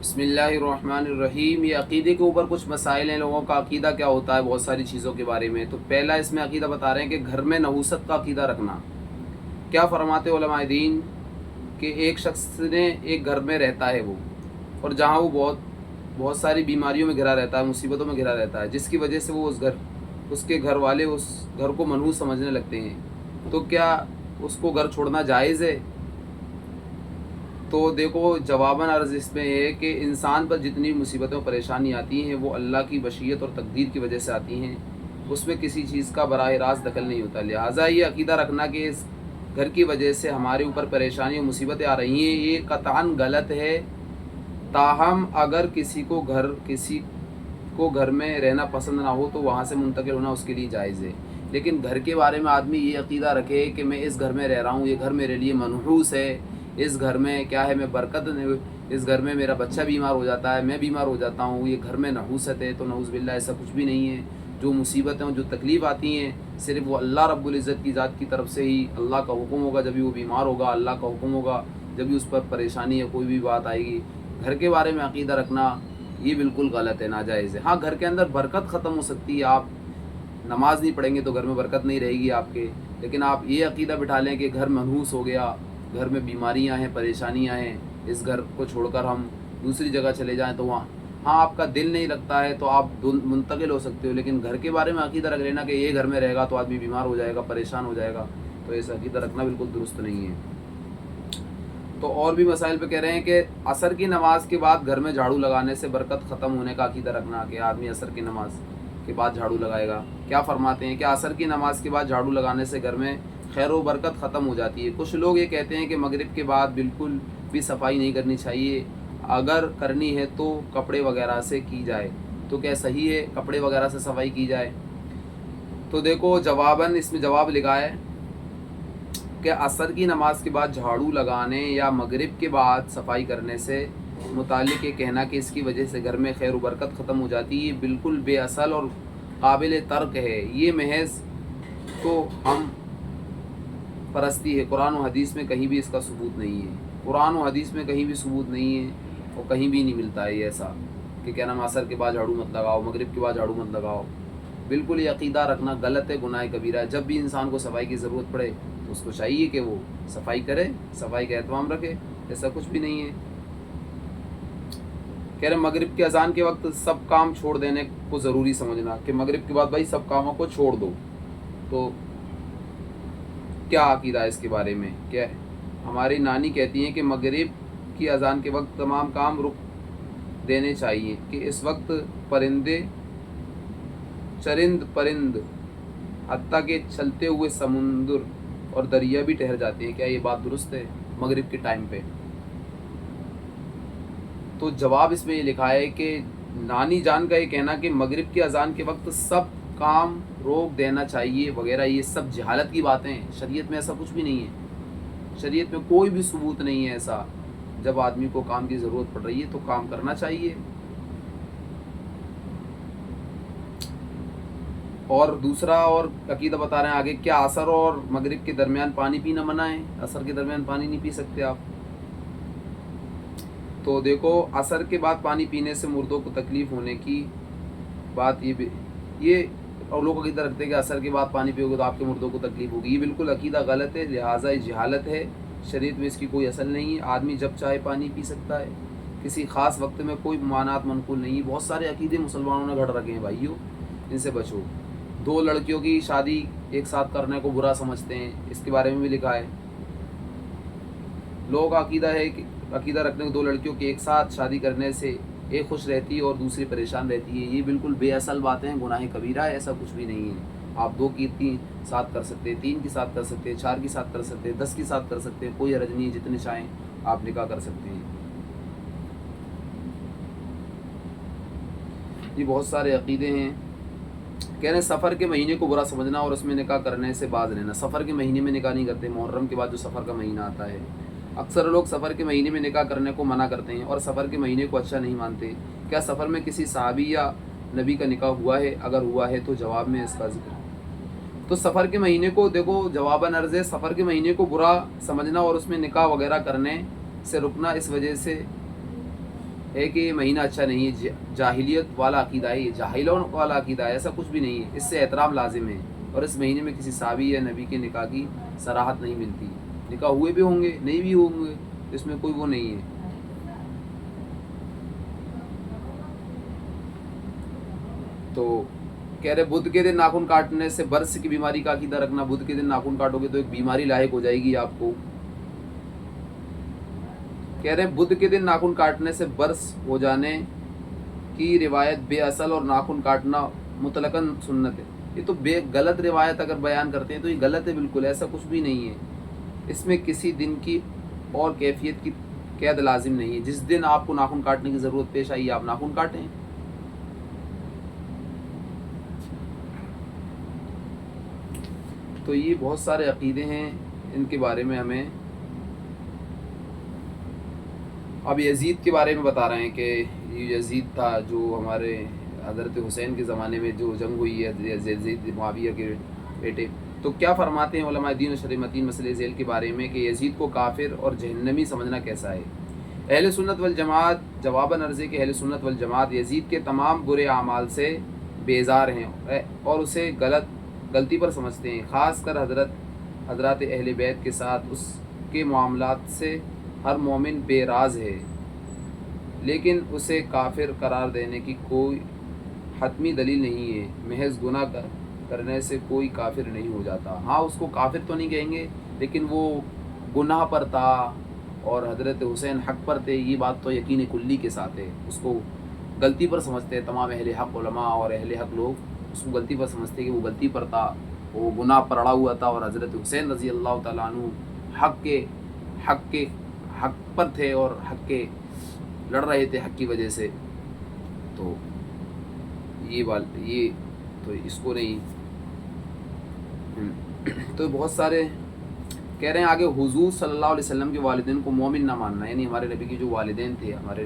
بسم اللہ الرحمن الرحیم۔ یہ عقیدے کے اوپر کچھ مسائل ہیں، لوگوں کا عقیدہ کیا ہوتا ہے بہت ساری چیزوں کے بارے میں۔ تو پہلا اس میں عقیدہ بتا رہے ہیں کہ گھر میں نحوست کا عقیدہ رکھنا۔ کیا فرماتے علماء دین کہ ایک شخص نے ایک گھر میں رہتا ہے وہ، اور جہاں وہ بہت ساری بیماریوں میں گھرا رہتا ہے، مصیبتوں میں گھرا رہتا ہے، جس کی وجہ سے وہ اس کے گھر والے اس گھر کو منحوس سمجھنے لگتے ہیں، تو کیا اس کو گھر چھوڑنا جائز ہے؟ تو دیکھو، جواباً عرض اس میں ہے کہ انسان پر جتنی مصیبتیں و پریشانی آتی ہیں وہ اللہ کی مشیت اور تقدیر کی وجہ سے آتی ہیں، اس میں کسی چیز کا براہ راست دخل نہیں ہوتا۔ لہٰذا یہ عقیدہ رکھنا کہ اس گھر کی وجہ سے ہمارے اوپر پریشانی و مصیبتیں آ رہی ہیں، یہ قطعاً غلط ہے۔ تاہم اگر کسی کو گھر میں رہنا پسند نہ ہو تو وہاں سے منتقل ہونا اس کے لیے جائز ہے، لیکن گھر کے بارے میں آدمی یہ عقیدہ رکھے کہ میں اس گھر میں رہ رہا ہوں، یہ گھر میرے لیے منحوس ہے، اس گھر میں کیا ہے، میں برکت، اس گھر میں میرا بچہ بیمار ہو جاتا ہے، میں بیمار ہو جاتا ہوں، یہ گھر میں نحوست ہے، تو نعوذ باللہ ایسا کچھ بھی نہیں ہے۔ جو مصیبتیں جو تکلیف آتی ہیں صرف وہ اللہ رب العزت کی ذات کی طرف سے ہی، اللہ کا حکم ہوگا جب بھی وہ بیمار ہوگا، اللہ کا حکم ہوگا جب بھی اس پر پریشانی یا کوئی بھی بات آئے گی۔ گھر کے بارے میں عقیدہ رکھنا یہ بالکل غلط ہے، ناجائز ہے۔ ہاں، گھر کے اندر برکت ختم ہو سکتی ہے، آپ نماز نہیں پڑھیں گے تو گھر میں برکت نہیں رہے گی آپ کے، لیکن آپ یہ عقیدہ بٹھا لیں کہ گھر منحوس ہو گیا، گھر میں بیماریاں ہیں، پریشانیاں ہیں، اس گھر کو چھوڑ کر ہم دوسری جگہ چلے جائیں تو وہاں ہاں آپ کا دل نہیں لگتا ہے تو آپ منتقل ہو سکتے ہو، لیکن گھر کے بارے میں عقیدہ رکھ لینا کہ یہ گھر میں رہے گا تو آدمی بیمار ہو جائے گا، پریشان ہو جائے گا، تو ایسا عقیدہ رکھنا بالکل درست نہیں ہے۔ تو اور بھی مسائل پہ کہہ رہے ہیں کہ عصر کی نماز کے بعد گھر میں جھاڑو لگانے سے برکت ختم ہونے کا عقیدہ رکھنا، کہ آدمی عصر کی نماز کے بعد جھاڑو لگائے گا۔ کیا فرماتے ہیں کہ عصر کی نماز کے بعد جھاڑو لگانے سے گھر میں خیر و برکت ختم ہو جاتی ہے۔ کچھ لوگ یہ کہتے ہیں کہ مغرب کے بعد بالکل بھی صفائی نہیں کرنی چاہیے، اگر کرنی ہے تو کپڑے وغیرہ سے کی جائے۔ تو کیا صحیح ہے کپڑے وغیرہ سے صفائی کی جائے؟ تو دیکھو، جواباً اس میں جواب لکھا ہے کہ عصر کی نماز کے بعد جھاڑو لگانے یا مغرب کے بعد صفائی کرنے سے متعلق یہ کہنا کہ اس کی وجہ سے گھر میں خیر و برکت ختم ہو جاتی ہے، یہ بالکل بے اصل اور قابل ترک ہے۔ یہ محض تو ہم پرستی ہے، قرآن و حدیث میں کہیں بھی اس کا ثبوت نہیں ہے، قرآن و حدیث میں کہیں بھی ثبوت نہیں ہے، اور کہیں بھی نہیں ملتا ہے یہ ایسا کہ کیا نام عصر کے بعد جھاڑو مت لگاؤ، مغرب کے بعد جھاڑو مت لگاؤ۔ بالکل یہ عقیدہ رکھنا غلط ہے، گناہ کبیرہ ہے۔ جب بھی انسان کو صفائی کی ضرورت پڑے تو اس کو چاہیے کہ وہ صفائی کرے، صفائی کا اہتمام رکھے، ایسا کچھ بھی نہیں ہے۔ کہہ رہے مغرب کی اذان کے وقت سب کام چھوڑ دینے کو ضروری سمجھنا، کہ مغرب کے بعد بھائی سب کاموں کو چھوڑ دو، تو کیا عقیدہ ہے اس کے بارے میں؟ کیا ہے؟ ہماری نانی کہتی ہیں کہ مغرب کی اذان کے وقت تمام کام رک دینے چاہیے، کہ اس وقت چرند پرند حتیٰ کہ چلتے ہوئے سمندر اور دریا بھی ٹھہر جاتے ہیں۔ کیا یہ بات درست ہے مغرب کے ٹائم پہ؟ تو جواب اس میں یہ لکھا ہے کہ نانی جان کا یہ کہنا کہ مغرب کی اذان کے وقت سب کام روک دینا چاہیے وغیرہ، یہ سب جہالت کی باتیں ہیں، شریعت میں ایسا کچھ بھی نہیں ہے، شریعت میں کوئی بھی ثبوت نہیں ہے ایسا۔ جب آدمی کو کام کی ضرورت پڑ رہی ہے تو کام کرنا چاہیے۔ اور دوسرا اور عقیدہ بتا رہے ہیں آگے، کیا عصر اور مغرب کے درمیان پانی پینا منع ہے؟ عصر کے درمیان پانی نہیں پی سکتے آپ۔ تو دیکھو، عصر کے بعد پانی پینے سے مردوں کو تکلیف ہونے کی بات یہ اور لوگ عقیدہ رکھتے ہیں کہ عصر کے بعد پانی پیو گے تو آپ کے مردوں کو تکلیف ہوگی، یہ بالکل عقیدہ غلط ہے، لہٰذا یہ جہالت ہے، شریعت میں اس کی کوئی اصل نہیں ہے۔ آدمی جب چاہے پانی پی سکتا ہے، کسی خاص وقت میں کوئی ممانعت منقول نہیں ہے۔ بہت سارے عقیدے مسلمانوں نے گھڑ رکھے ہیں بھائیوں، ان سے بچو۔ دو لڑکیوں کی شادی ایک ساتھ کرنے کو برا سمجھتے ہیں، اس کے بارے میں بھی لکھا ہے۔ لوگ عقیدہ رکھنے کو دو لڑکیوں کے ایک ساتھ شادی کرنے سے ایک خوش رہتی ہے اور دوسری پریشان رہتی ہے، یہ بالکل بے اصل باتیں، گناہ کبیرہ ہے، ایسا کچھ بھی نہیں ہے۔ آپ دو کی ساتھ کر سکتے ہیں، تین کی ساتھ کر سکتے ہیں، چار کی ساتھ کر سکتے ہیں، 10 کی ساتھ کر سکتے ہیں، کوئی حرج نہیں ہے، جتنے چاہیں آپ نکاح کر سکتے ہیں۔ یہ بہت سارے عقیدے ہیں۔ کہہ رہے ہیں سفر کے مہینے کو برا سمجھنا اور اس میں نکاح کرنے سے باز رہنا۔ سفر کے مہینے میں نکاح نہیں کرتے، محرم کے بعد جو سفر کا مہینہ آتا ہے، اکثر لوگ سفر کے مہینے میں نکاح کرنے کو منع کرتے ہیں اور سفر کے مہینے کو اچھا نہیں مانتے۔ کیا سفر میں کسی صحابی یا نبی کا نکاح ہوا ہے؟ اگر ہوا ہے تو جواب میں اس کا ذکر۔ تو سفر کے مہینے کو دیکھو، جواباً عرض ہے، سفر کے مہینے کو برا سمجھنا اور اس میں نکاح وغیرہ کرنے سے رکنا اس وجہ سے ہے کہ یہ مہینہ اچھا نہیں ہے، جاہلیت والا عقیدہ ہے، یہ جاہلوں والا عقیدہ ہے، ایسا کچھ بھی نہیں ہے، اس سے احترام لازم ہے، اور اس مہینے میں کسی صحابی یا نبی کے نکاح کی صراحت نہیں ملتی، نکاح ہوئے بھی ہوں گے نہیں بھی ہوں گے، اس میں کوئی وہ نہیں ہے۔ تو کہہ رہے بدھ کے دن ناخن کاٹنے سے برس کی بیماری کا عقیدہ رکھنا، بدھ کے دن ناخن کاٹو گے تو ایک بیماری لاحق ہو جائے گی آپ کو۔ کہہ رہے بدھ کے دن ناخن کاٹنے سے برس ہو جانے کی روایت بے اصل اور ناخن کاٹنا مطلقاً سنت ہے۔ یہ تو غلط روایت اگر بیان کرتے ہیں تو یہ غلط ہے بالکل، ایسا کچھ بھی نہیں ہے، اس میں کسی دن کی اور کیفیت کی قید لازم نہیں ہے، جس دن آپ کو ناخن کاٹنے کی ضرورت پیش آئی آپ ناخن کاٹیں۔ تو یہ بہت سارے عقیدے ہیں، ان کے بارے میں ہمیں اب یزید کے بارے میں بتا رہے ہیں کہ یہ یزید تھا جو ہمارے حضرت حسین کے زمانے میں جو جنگ ہوئی ہے، یزید معاویہ کے بیٹے۔ تو کیا فرماتے ہیں علماء دین و شرع متین مسئلہ ذیل کے بارے میں کہ یزید کو کافر اور جہنمی سمجھنا کیسا ہے؟ اہل سنت والجماعت جواباً عرض کہ اہل سنت والجماعت یزید کے تمام برے اعمال سے بیزار ہیں اور اسے غلطی پر سمجھتے ہیں، خاص کر حضرات اہل بیت کے ساتھ اس کے معاملات سے ہر مومن بے راز ہے، لیکن اسے کافر قرار دینے کی کوئی حتمی دلیل نہیں ہے، محض گناہ کرنے سے کوئی کافر نہیں ہو جاتا۔ ہاں اس کو کافر تو نہیں کہیں گے، لیکن وہ گناہ پر تھا اور حضرت حسین حق پر تھے، یہ بات تو یقین کلی کے ساتھ ہے، اس کو غلطی پر سمجھتے ہیں تمام اہل حق علماء اور اہل حق لوگ، اس کو غلطی پر سمجھتے ہیں کہ وہ غلطی پر تھا، وہ گناہ پر اڑا ہوا تھا، اور حضرت حسین رضی اللہ تعالیٰ عنہ حق پر تھے اور حق کے لڑ رہے تھے حق کی وجہ سے۔ تو یہ تو اس کو نہیں، تو بہت سارے کہہ رہے ہیں آگے حضور صلی اللہ علیہ وسلم کے والدین کو مومن نہ ماننا، یعنی ہمارے نبی کے جو والدین تھے، ہمارے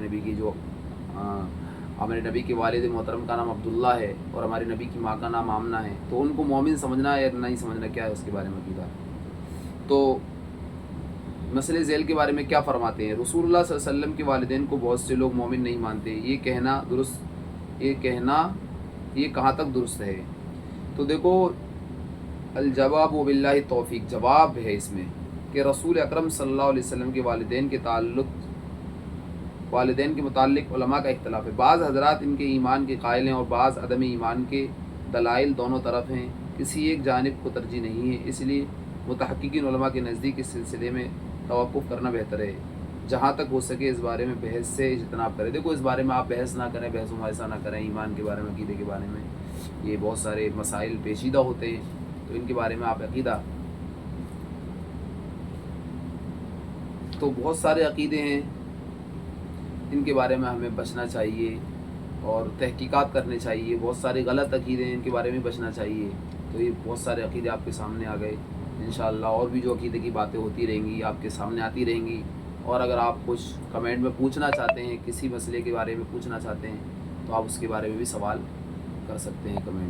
نبی کے والد محترم کا نام عبداللہ ہے اور ہمارے نبی کی ماں کا نام آمنہ ہے، تو ان کو مومن سمجھنا یا نہیں سمجھنا کیا ہے اس کے بارے میں عقیدہ۔ تو مسئلہ ذیل کے بارے میں کیا فرماتے ہیں؟ رسول اللہ صلی اللہ علیہ وسلم کے والدین کو بہت سے لوگ مومن نہیں مانتے، یہ کہاں تک درست ہے؟ تو دیکھو الجواب باللہ توفیق، جواب ہے اس میں کہ رسول اکرم صلی اللہ علیہ وسلم کے والدین کے متعلق علماء کا اختلاف ہے، بعض حضرات ان کے ایمان کے قائل ہیں اور بعض عدم ایمان کے دلائل دونوں طرف ہیں، کسی ایک جانب کو ترجیح نہیں ہے، اس لیے متحققین علماء کے نزدیک اس سلسلے میں توقف کرنا بہتر ہے، جہاں تک ہو سکے اس بارے میں بحث سے اجتناب کریں۔ دیکھو اس بارے میں آپ بحث نہ کریں، بحث و مباحثہ نہ کریں، ایمان کے بارے میں عقیدے کے بارے میں یہ بہت سارے مسائل پیچیدہ ہوتے ہیں، تو ان کے بارے میں آپ عقیدہ، تو بہت سارے عقیدے ہیں ان کے بارے میں ہمیں بچنا چاہیے اور تحقیقات کرنے چاہیے، بہت سارے غلط عقیدے ہیں ان کے بارے میں بچنا چاہیے۔ تو یہ بہت سارے عقیدے آپ کے سامنے آ گئے، انشاءاللہ اور بھی جو عقیدے کی باتیں ہوتی رہیں گی آپ کے سامنے آتی رہیں گی، اور اگر آپ کچھ کمنٹ میں پوچھنا چاہتے ہیں، کسی مسئلے کے بارے میں پوچھنا چاہتے ہیں تو آپ اس کے بارے میں بھی سوال کر سکتے ہیں کمنٹ